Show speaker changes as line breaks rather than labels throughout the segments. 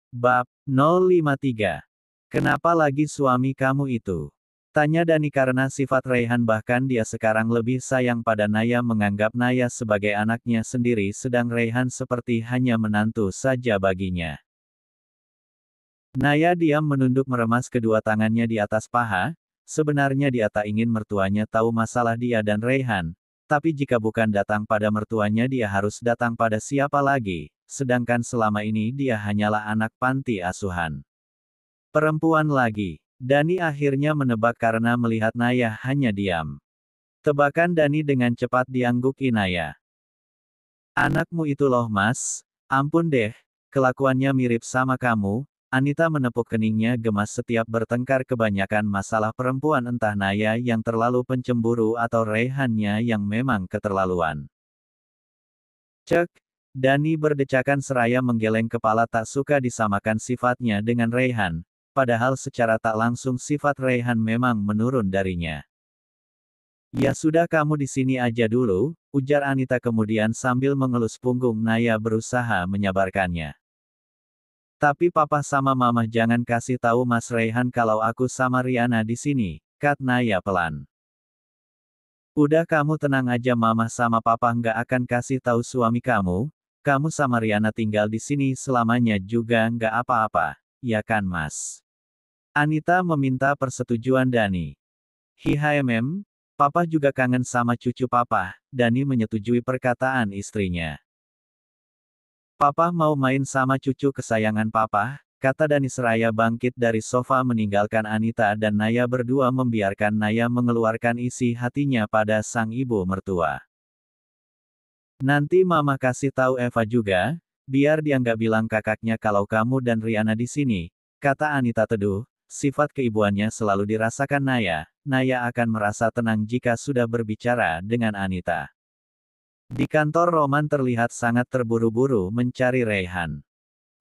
Bab 053. Kenapa lagi suami kamu itu? Tanya Dani karena sifat Raihan, bahkan dia sekarang lebih sayang pada Naya, menganggap Naya sebagai anaknya sendiri sedang Raihan seperti hanya menantu saja baginya. Naya diam menunduk meremas kedua tangannya di atas paha, sebenarnya dia tak ingin mertuanya tahu masalah dia dan Raihan, tapi jika bukan datang pada mertuanya dia harus datang pada siapa lagi, sedangkan selama ini dia hanyalah anak panti asuhan. Perempuan lagi. Dani akhirnya menebak karena melihat Naya hanya diam. Tebakan Dani dengan cepat diangguki Naya. Anakmu itu loh mas, ampun deh, kelakuannya mirip sama kamu. Anita menepuk keningnya gemas. Setiap bertengkar kebanyakan masalah perempuan, entah Naya yang terlalu pencemburu atau Raihannya yang memang keterlaluan. Cek, Dani berdecakan seraya menggeleng kepala, tak suka disamakan sifatnya dengan Raihan, padahal secara tak langsung sifat Raihan memang menurun darinya. Ya sudah, kamu di sini aja dulu, ujar Anita kemudian sambil mengelus punggung Naya berusaha menyabarkannya. Tapi papa sama mama jangan kasih tahu Mas Raihan kalau aku sama Riana di sini, kat Naya pelan. Udah kamu tenang aja, mama sama papa nggak akan kasih tahu suami kamu sama Riana tinggal di sini selamanya juga nggak apa-apa, ya kan mas? Anita meminta persetujuan Dani. Hihm, papa juga kangen sama cucu papa. Dani menyetujui perkataan istrinya. Papa mau main sama cucu kesayangan papa, kata Dani seraya bangkit dari sofa meninggalkan Anita dan Naya berdua, membiarkan Naya mengeluarkan isi hatinya pada sang ibu mertua. Nanti mama kasih tahu Eva juga, biar dia nggak bilang kakaknya kalau kamu dan Riana di sini, kata Anita teduh. Sifat keibuannya selalu dirasakan Naya. Naya akan merasa tenang jika sudah berbicara dengan Anita. Di kantor, Roman terlihat sangat terburu-buru mencari Raihan.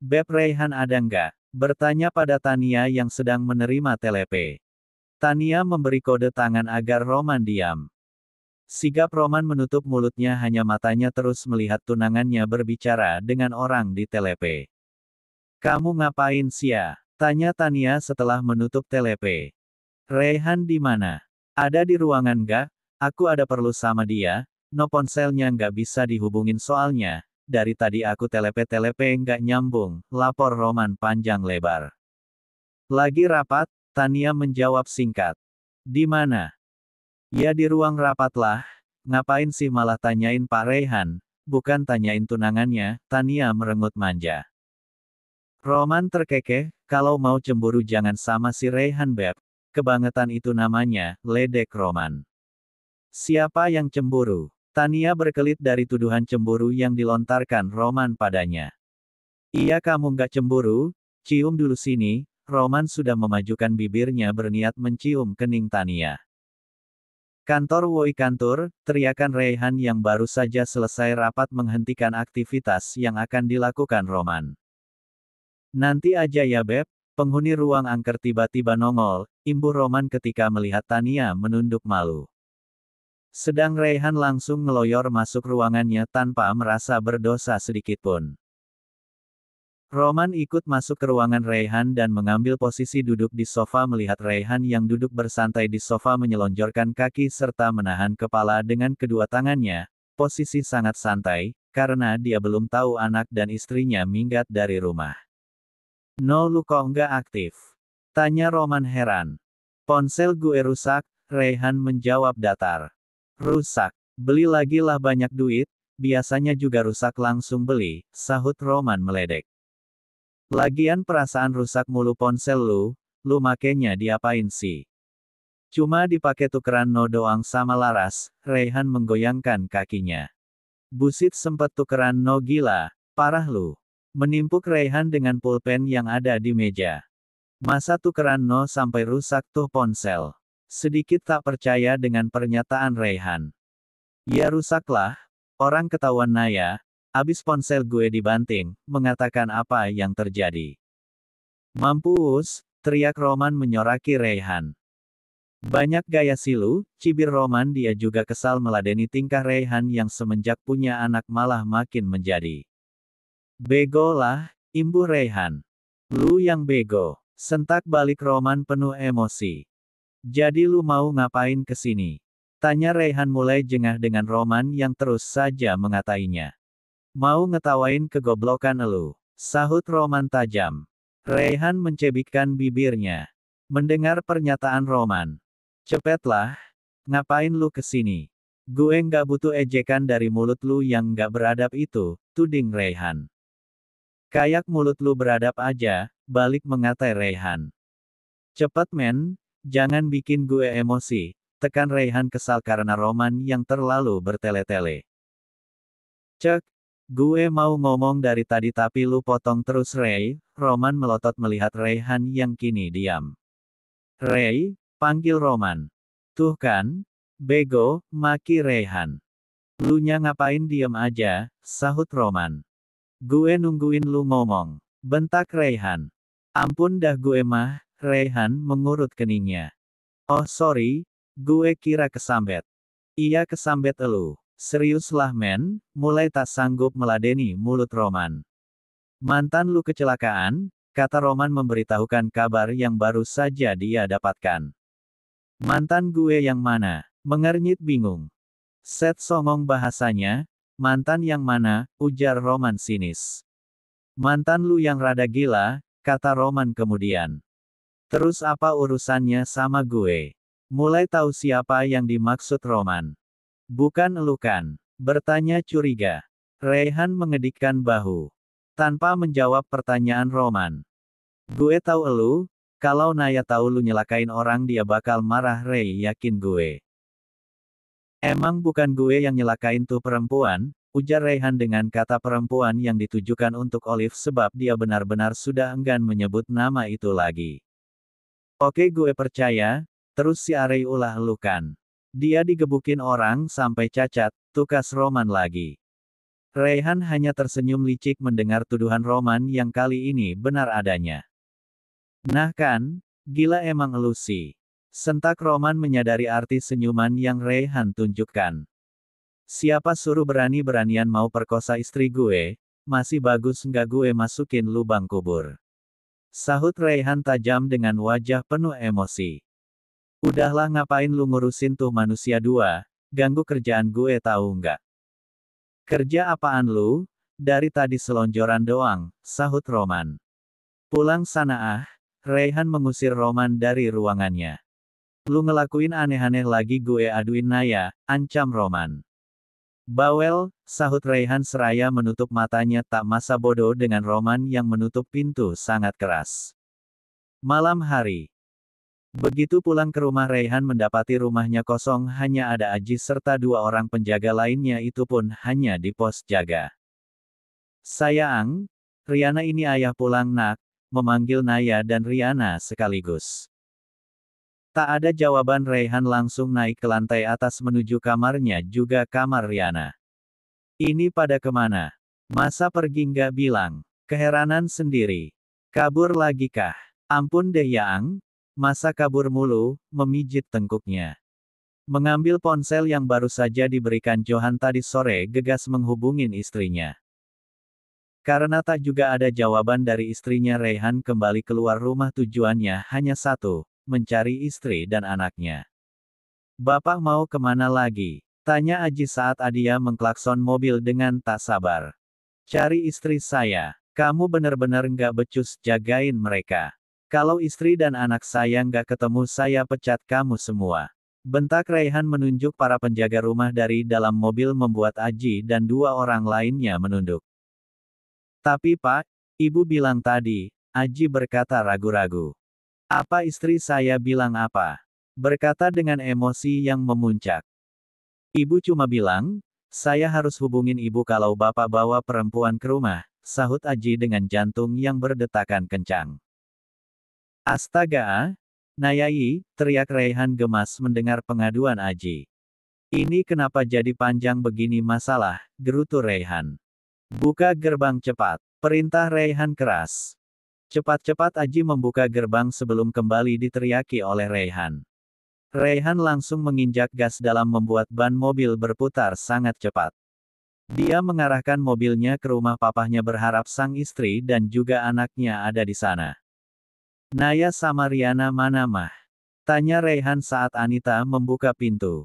Beb, Raihan ada nggak? Bertanya pada Tania yang sedang menerima telepon. Tania memberi kode tangan agar Roman diam. Sigap Roman menutup mulutnya, hanya matanya terus melihat tunangannya berbicara dengan orang di telepon. Kamu ngapain sia? Tanya Tania setelah menutup telepon. Raihan di mana? Ada di ruangan nggak? Aku ada perlu sama dia. No, ponselnya nggak bisa dihubungin soalnya. Dari tadi aku telepon nggak nyambung, lapor Roman panjang lebar. Lagi rapat, Tania menjawab singkat. Di mana? Ya di ruang rapat lah. Ngapain sih malah tanyain Pak Raihan, bukan tanyain tunangannya, Tania merengut manja. Roman terkekeh, kalau mau cemburu jangan sama si Raihan beb. Kebangetan itu namanya, ledek Roman. Siapa yang cemburu? Tania berkelit dari tuduhan cemburu yang dilontarkan Roman padanya. Iya, kamu nggak cemburu? Cium dulu sini. Roman sudah memajukan bibirnya berniat mencium kening Tania. Kantor woi kantor, teriakan Raihan yang baru saja selesai rapat menghentikan aktivitas yang akan dilakukan Roman. Nanti aja ya beb, penghuni ruang angker tiba-tiba nongol, imbuh Roman ketika melihat Tania menunduk malu. Sedang Raihan langsung ngeloyor masuk ruangannya tanpa merasa berdosa sedikitpun. Roman ikut masuk ke ruangan Raihan dan mengambil posisi duduk di sofa, melihat Raihan yang duduk bersantai di sofa menyelonjorkan kaki serta menahan kepala dengan kedua tangannya, posisi sangat santai, karena dia belum tahu anak dan istrinya minggat dari rumah. No, lu kok nggak aktif? Tanya Roman heran. Ponsel gue rusak, Raihan menjawab datar. Rusak. Beli lagi lah, banyak duit, biasanya juga rusak langsung beli, sahut Roman meledek. Lagian perasaan rusak mulu ponsel lu makenya diapain sih? Cuma dipakai tukeran no doang sama Laras, Raihan menggoyangkan kakinya. Busit sempet tukeran no, gila, parah lu. Menimpuk Raihan dengan pulpen yang ada di meja. Masa tukeran no sampai rusak tuh ponsel? Sedikit tak percaya dengan pernyataan Raihan. Ya rusaklah, orang ketahuan Naya, abis ponsel gue dibanting, mengatakan apa yang terjadi. Mampus, teriak Roman menyoraki Raihan. Banyak gaya silu, cibir Roman. Dia juga kesal meladeni tingkah Raihan yang semenjak punya anak malah makin menjadi bego lah, imbuh Raihan. Lu yang bego. Sentak balik Roman penuh emosi. Jadi lu mau ngapain kesini? Tanya Raihan mulai jengah dengan Roman yang terus saja mengatainya. Mau ngetawain kegoblokan elu. Sahut Roman tajam. Raihan mencebikkan bibirnya. Mendengar pernyataan Roman. Cepetlah. Ngapain lu kesini? Gue nggak butuh ejekan dari mulut lu yang nggak beradab itu, tuding Raihan. Kayak mulut lu beradab aja, balik mengatai Raihan. Cepet men, jangan bikin gue emosi, tekan Raihan kesal karena Roman yang terlalu bertele-tele. Cek, gue mau ngomong dari tadi tapi lu potong terus Ray, Roman melotot melihat Raihan yang kini diam. Ray, panggil Roman. Tuh kan, bego, maki Raihan. Lu nya ngapain diem aja, sahut Roman. Gue nungguin lu ngomong. Bentak Raihan. Ampun dah gue mah, Raihan mengurut keningnya. Oh sorry, gue kira kesambet. Iya kesambet elu. Serius lah men, mulai tak sanggup meladeni mulut Roman. Mantan lu kecelakaan, kata Roman memberitahukan kabar yang baru saja dia dapatkan. Mantan gue yang mana? Mengernyit bingung. Set songong bahasanya, mantan yang mana, ujar Roman sinis. Mantan lu yang rada gila, kata Roman kemudian. Terus apa urusannya sama gue? Mulai tahu siapa yang dimaksud Roman. Bukan elu kan? Bertanya curiga. Raihan mengedikkan bahu. Tanpa menjawab pertanyaan Roman. Gue tahu elu, kalau Naya tahu lu nyelakain orang dia bakal marah Ray yakin gue. Emang bukan gue yang nyelakain tuh perempuan, ujar Raihan dengan kata perempuan yang ditujukan untuk Olive sebab dia benar-benar sudah enggan menyebut nama itu lagi. Oke gue percaya, terus si Arey ulah elu kan. Dia digebukin orang sampai cacat, tukas Roman lagi. Raihan hanya tersenyum licik mendengar tuduhan Roman yang kali ini benar adanya. Nah kan, gila emang elu sih. Sentak Roman menyadari arti senyuman yang Raihan tunjukkan. Siapa suruh berani-beranian mau perkosa istri gue, masih bagus nggak gue masukin lubang kubur. Sahut Raihan tajam dengan wajah penuh emosi. Udahlah ngapain lu ngurusin tuh manusia dua, ganggu kerjaan gue tahu nggak? Kerja apaan lu? Dari tadi selonjoran doang, sahut Roman. Pulang sana ah, Raihan mengusir Roman dari ruangannya. Lu ngelakuin aneh-aneh lagi gue aduin Naya, ancam Roman. Bawel, sahut Raihan seraya menutup matanya tak masa bodoh dengan Roman yang menutup pintu sangat keras. Malam hari. Begitu pulang ke rumah Raihan mendapati rumahnya kosong hanya ada Aji serta dua orang penjaga lainnya itu pun hanya di pos jaga. Sayang, Riana ini ayah pulang nak, memanggil Naya dan Riana sekaligus. Tak ada jawaban Raihan langsung naik ke lantai atas menuju kamarnya juga kamar Riana. Ini pada kemana? Masa pergi nggak bilang? Keheranan sendiri. Kabur lagi kah? Ampun deh Yang, masa kabur mulu, memijit tengkuknya. Mengambil ponsel yang baru saja diberikan Johan tadi sore gegas menghubungin istrinya. Karena tak juga ada jawaban dari istrinya Raihan kembali keluar rumah tujuannya hanya satu. Mencari istri dan anaknya. Bapak mau kemana lagi? Tanya Aji saat Adia mengklakson mobil dengan tak sabar. Cari istri saya. Kamu benar-benar nggak becus jagain mereka. Kalau istri dan anak saya nggak ketemu saya pecat kamu semua. Bentak Raihan menunjuk para penjaga rumah dari dalam mobil membuat Aji dan dua orang lainnya menunduk. Tapi Pak, Ibu bilang tadi, Aji berkata ragu-ragu. Apa istri saya bilang apa? Berkata dengan emosi yang memuncak. Ibu cuma bilang, saya harus hubungin ibu kalau bapak bawa perempuan ke rumah, sahut Aji dengan jantung yang berdetakan kencang. Astaga, Nayai, teriak Raihan gemas mendengar pengaduan Aji. Ini kenapa jadi panjang begini masalah, gerutu Raihan. Buka gerbang cepat, perintah Raihan keras. Cepat-cepat Aji membuka gerbang sebelum kembali diteriaki oleh Raihan. Raihan langsung menginjak gas dalam membuat ban mobil berputar sangat cepat. Dia mengarahkan mobilnya ke rumah papahnya berharap sang istri dan juga anaknya ada di sana. Naya sama Riana mana mah? Tanya Raihan saat Anita membuka pintu.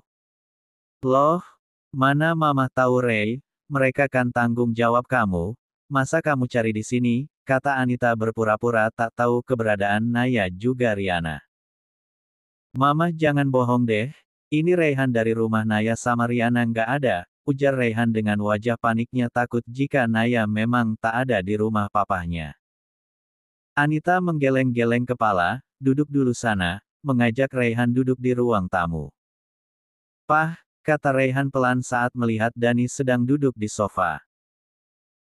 Loh, mana mama tahu Ray, mereka kan tanggung jawab kamu, masa kamu cari di sini, kata Anita berpura-pura tak tahu keberadaan Naya juga Riana. Mama jangan bohong deh, ini Raihan dari rumah Naya sama Riana nggak ada, ujar Raihan dengan wajah paniknya takut jika Naya memang tak ada di rumah papahnya. Anita menggeleng-geleng kepala, duduk dulu sana, mengajak Raihan duduk di ruang tamu. Pah, kata Raihan pelan saat melihat Dani sedang duduk di sofa.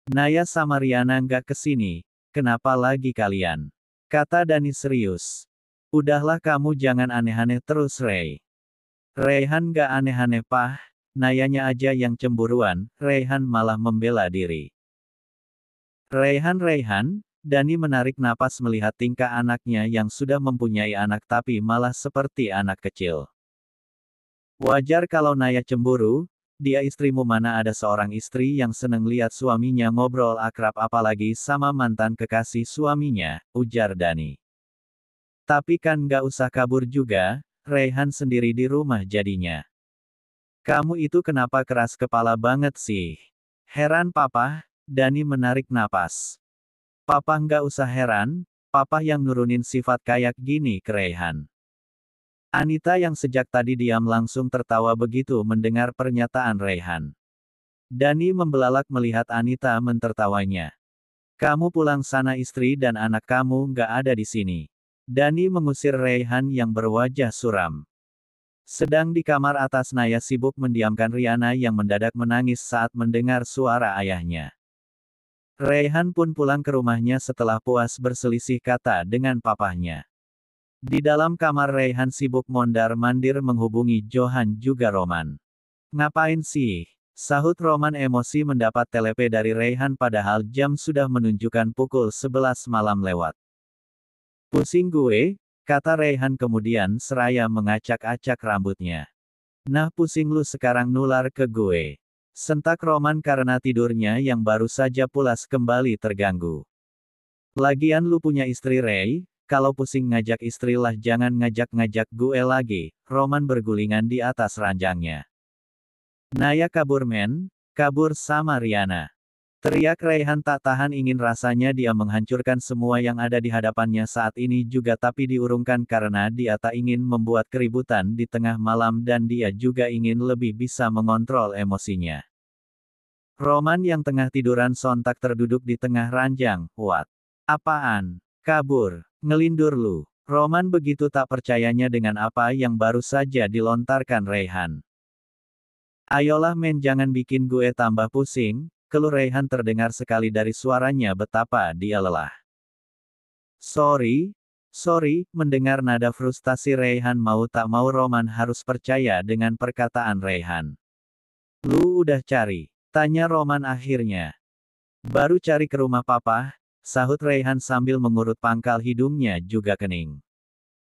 Naya sama Riana nggak kesini, kenapa lagi kalian? Kata Dani serius. Udahlah kamu jangan aneh-aneh terus Ray. Raihan nggak aneh-aneh Pah, Nayanya aja yang cemburuan, Raihan malah membela diri. Raihan, Dani menarik napas melihat tingkah anaknya yang sudah mempunyai anak tapi malah seperti anak kecil. Wajar kalau Naya cemburu, dia istrimu mana ada seorang istri yang seneng lihat suaminya ngobrol akrab apalagi sama mantan kekasih suaminya, ujar Dani. Tapi kan nggak usah kabur juga, Raihan sendiri di rumah jadinya. Kamu itu kenapa keras kepala banget sih? Heran Papa, Dani menarik napas. Papa nggak usah heran, Papa yang nurunin sifat kayak gini ke Raihan. Anita yang sejak tadi diam langsung tertawa begitu mendengar pernyataan Raihan. Dani membelalak melihat Anita mentertawanya. Kamu pulang sana istri dan anak kamu nggak ada di sini. Dani mengusir Raihan yang berwajah suram. Sedang di kamar atas Naya sibuk mendiamkan Riana yang mendadak menangis saat mendengar suara ayahnya. Raihan pun pulang ke rumahnya setelah puas berselisih kata dengan papahnya. Di dalam kamar Raihan sibuk mondar-mandir menghubungi Johan juga Roman. Ngapain sih? Sahut Roman emosi mendapat telepon dari Raihan padahal jam sudah menunjukkan pukul 11 malam lewat. Pusing gue, kata Raihan kemudian seraya mengacak-acak rambutnya. Nah pusing lu sekarang nular ke gue. Sentak Roman karena tidurnya yang baru saja pulas kembali terganggu. Lagian lu punya istri Ray, kalau pusing ngajak istri lah jangan ngajak-ngajak gue lagi, Roman bergulingan di atas ranjangnya. Naya kabur men, kabur sama Riana. Teriak Raihan tak tahan ingin rasanya dia menghancurkan semua yang ada di hadapannya saat ini juga tapi diurungkan karena dia tak ingin membuat keributan di tengah malam dan dia juga ingin lebih bisa mengontrol emosinya. Roman yang tengah tiduran sontak terduduk di tengah ranjang, "What? Apaan? Kabur? Ngelindur lu?" Roman begitu tak percayanya dengan apa yang baru saja dilontarkan Raihan. "Ayolah men jangan bikin gue tambah pusing," keluh Raihan terdengar sekali dari suaranya betapa dia lelah. Sorry, mendengar nada frustasi Raihan mau tak mau Roman harus percaya dengan perkataan Raihan. "Lu udah cari?" Tanya Roman akhirnya. "Baru cari ke rumah papa," sahut Raihan sambil mengurut pangkal hidungnya juga kening.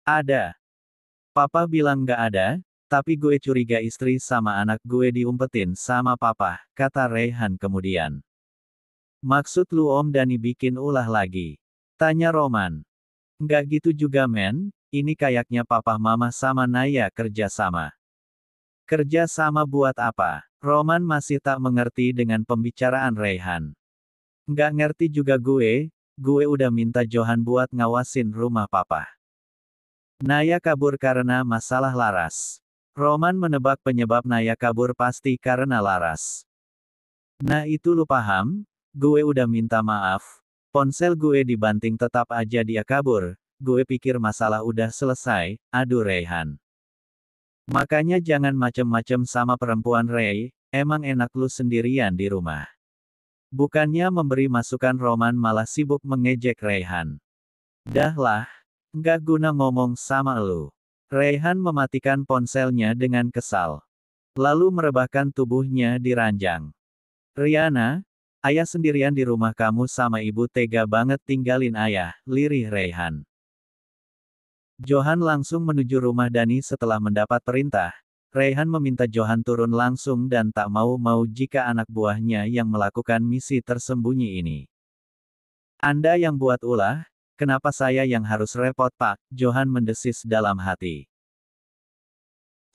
"Ada. Papa bilang nggak ada, tapi gue curiga istri sama anak gue diumpetin sama papa," kata Raihan kemudian. "Maksud lu Om Dani bikin ulah lagi?" Tanya Roman. "Nggak gitu juga men, ini kayaknya papa mama sama Naya kerja sama." "Kerja sama buat apa?" Roman masih tak mengerti dengan pembicaraan Raihan. "Nggak ngerti juga gue udah minta Johan buat ngawasin rumah papa. Naya kabur karena masalah laras." Roman menebak penyebab Naya kabur pasti karena laras. "Nah itu lu paham, gue udah minta maaf, ponsel gue dibanting tetap aja dia kabur, gue pikir masalah udah selesai, aduh Raihan. Makanya jangan macem-macem sama perempuan Ray, emang enak lu sendirian di rumah." Bukannya memberi masukan Roman malah sibuk mengejek Raihan. "Dah lah, nggak guna ngomong sama lu." Raihan mematikan ponselnya dengan kesal. Lalu merebahkan tubuhnya di ranjang. "Riana, ayah sendirian di rumah kamu sama ibu tega banget tinggalin ayah," lirih Raihan. Johan langsung menuju rumah Dani setelah mendapat perintah. Raihan meminta Johan turun langsung dan tak mau-mau jika anak buahnya yang melakukan misi tersembunyi ini. Anda yang buat ulah, kenapa saya yang harus repot Pak? Johan mendesis dalam hati.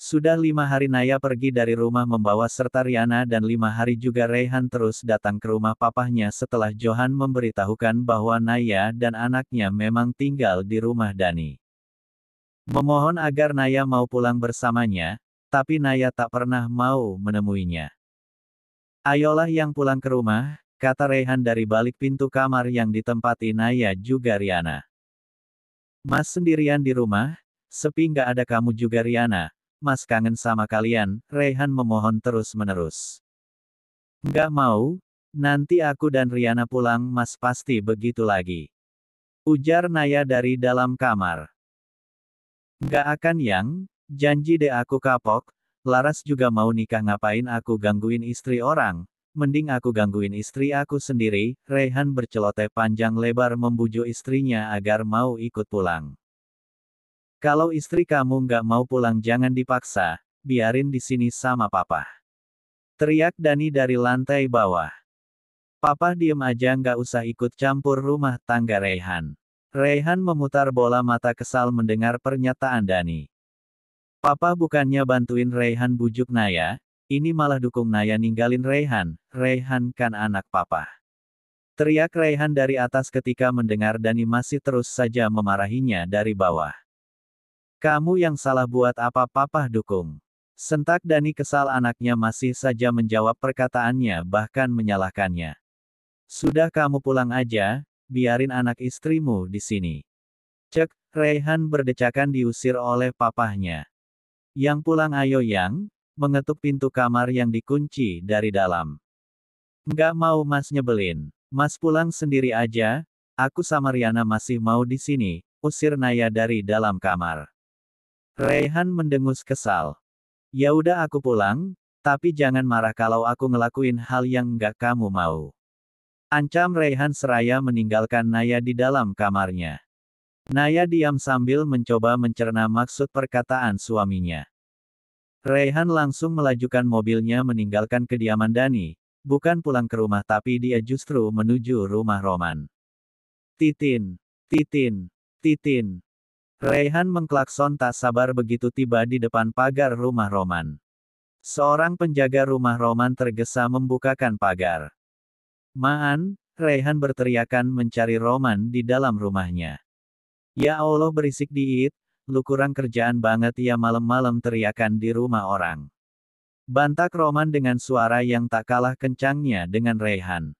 Sudah 5 hari Naya pergi dari rumah membawa serta Riana dan 5 hari juga Raihan terus datang ke rumah papahnya setelah Johan memberitahukan bahwa Naya dan anaknya memang tinggal di rumah Dani. Memohon agar Naya mau pulang bersamanya, tapi Naya tak pernah mau menemuinya. Ayolah yang pulang ke rumah, kata Raihan dari balik pintu kamar yang ditempati Naya juga Riana. Mas sendirian di rumah, sepi nggak ada kamu juga Riana, Mas kangen sama kalian, Raihan memohon terus-menerus. Nggak mau, nanti aku dan Riana pulang Mas pasti begitu lagi. Ujar Naya dari dalam kamar. Nggak akan yang, janji deh aku kapok, Laras juga mau nikah ngapain aku gangguin istri orang, mending aku gangguin istri aku sendiri, Raihan berceloteh panjang lebar membujuk istrinya agar mau ikut pulang. Kalau istri kamu nggak mau pulang jangan dipaksa, biarin di sini sama papa. Teriak Dani dari lantai bawah. Papa diem aja nggak usah ikut campur rumah tangga Raihan. Raihan memutar bola mata kesal mendengar pernyataan Dani. Papa bukannya bantuin Raihan bujuk Naya, ini malah dukung Naya ninggalin Raihan, Raihan kan anak papa. Teriak Raihan dari atas ketika mendengar Dani masih terus saja memarahinya dari bawah. Kamu yang salah buat apa papa dukung? Sentak Dani kesal anaknya masih saja menjawab perkataannya bahkan menyalahkannya. Sudah kamu pulang aja, biarin anak istrimu di sini. Cek, Raihan berdecakan diusir oleh papahnya. Yang pulang ayo yang, mengetuk pintu kamar yang dikunci dari dalam. Nggak mau mas nyebelin, mas pulang sendiri aja, aku sama Riana masih mau di sini, usir Naya dari dalam kamar. Raihan mendengus kesal. Ya udah aku pulang, tapi jangan marah kalau aku ngelakuin hal yang nggak kamu mau. Ancam Raihan seraya meninggalkan Naya di dalam kamarnya. Naya diam sambil mencoba mencerna maksud perkataan suaminya. Raihan langsung melajukan mobilnya meninggalkan kediaman Dani, bukan pulang ke rumah tapi dia justru menuju rumah Roman. Titin, titin, titin. Raihan mengklakson tak sabar begitu tiba di depan pagar rumah Roman. Seorang penjaga rumah Roman tergesa membukakan pagar. Maan, Raihan berteriakan mencari Roman di dalam rumahnya. Ya Allah berisik diit, lu kurang kerjaan banget ya malam-malam teriakan di rumah orang. Bantak Roman dengan suara yang tak kalah kencangnya dengan Raihan.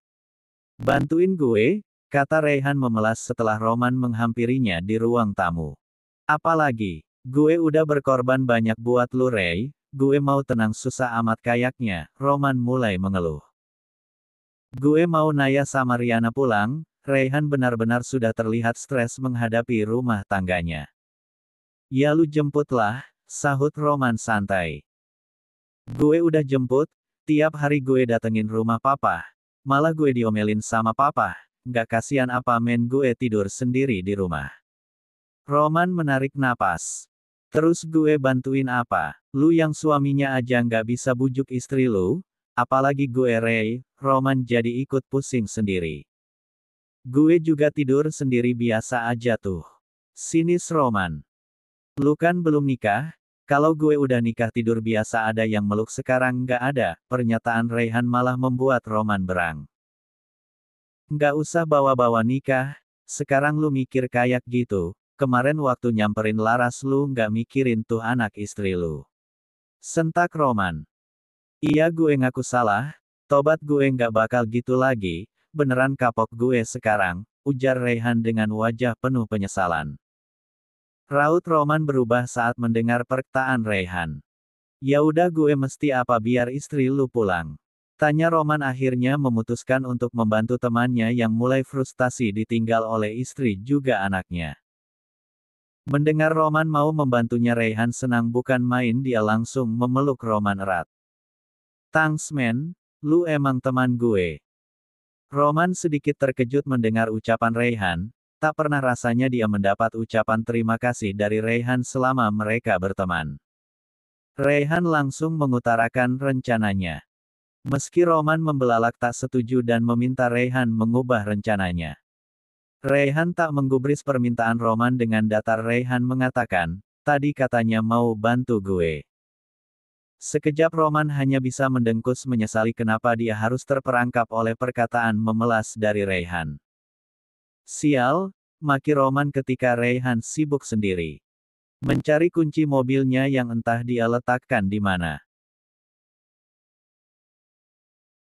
Bantuin gue, kata Raihan memelas setelah Roman menghampirinya di ruang tamu. Apalagi, gue udah berkorban banyak buat lu Ray, gue mau tenang susah amat kayaknya, Roman mulai mengeluh. Gue mau Naya sama Riana pulang, Raihan benar-benar sudah terlihat stres menghadapi rumah tangganya. Ya lu jemputlah, sahut Roman santai. Gue udah jemput, tiap hari gue datengin rumah papa, malah gue diomelin sama papa, nggak kasihan apa men gue tidur sendiri di rumah. Roman menarik napas. Terus gue bantuin apa, lu yang suaminya aja nggak bisa bujuk istri lu, apalagi gue Ray, Roman jadi ikut pusing sendiri. Gue juga tidur sendiri biasa aja tuh. Sinis Roman. Lu kan belum nikah? Kalau gue udah nikah tidur biasa ada yang meluk sekarang nggak ada, pernyataan Raihan malah membuat Roman berang. Nggak usah bawa-bawa nikah, sekarang lu mikir kayak gitu, kemarin waktu nyamperin Laras lu nggak mikirin tuh anak istri lu. Sentak Roman. Iya gue ngaku salah, tobat gue nggak bakal gitu lagi, beneran kapok gue sekarang, ujar Raihan dengan wajah penuh penyesalan. Raut Roman berubah saat mendengar perkataan Raihan. Ya udah gue mesti apa biar istri lu pulang? Tanya Roman akhirnya memutuskan untuk membantu temannya yang mulai frustasi ditinggal oleh istri juga anaknya. Mendengar Roman mau membantunya Raihan senang bukan main dia langsung memeluk Roman erat. Thanks man, lu emang teman gue. Roman sedikit terkejut mendengar ucapan Raihan, tak pernah rasanya dia mendapat ucapan terima kasih dari Raihan selama mereka berteman. Raihan langsung mengutarakan rencananya. Meski Roman membelalak tak setuju dan meminta Raihan mengubah rencananya. Raihan tak menggubris permintaan Roman dengan datar. Raihan mengatakan, tadi katanya mau bantu gue. Sekejap Roman hanya bisa mendengkus menyesali kenapa dia harus terperangkap oleh perkataan memelas dari Raihan. Sial, maki Roman ketika Raihan sibuk sendiri mencari kunci mobilnya yang entah dia letakkan di mana.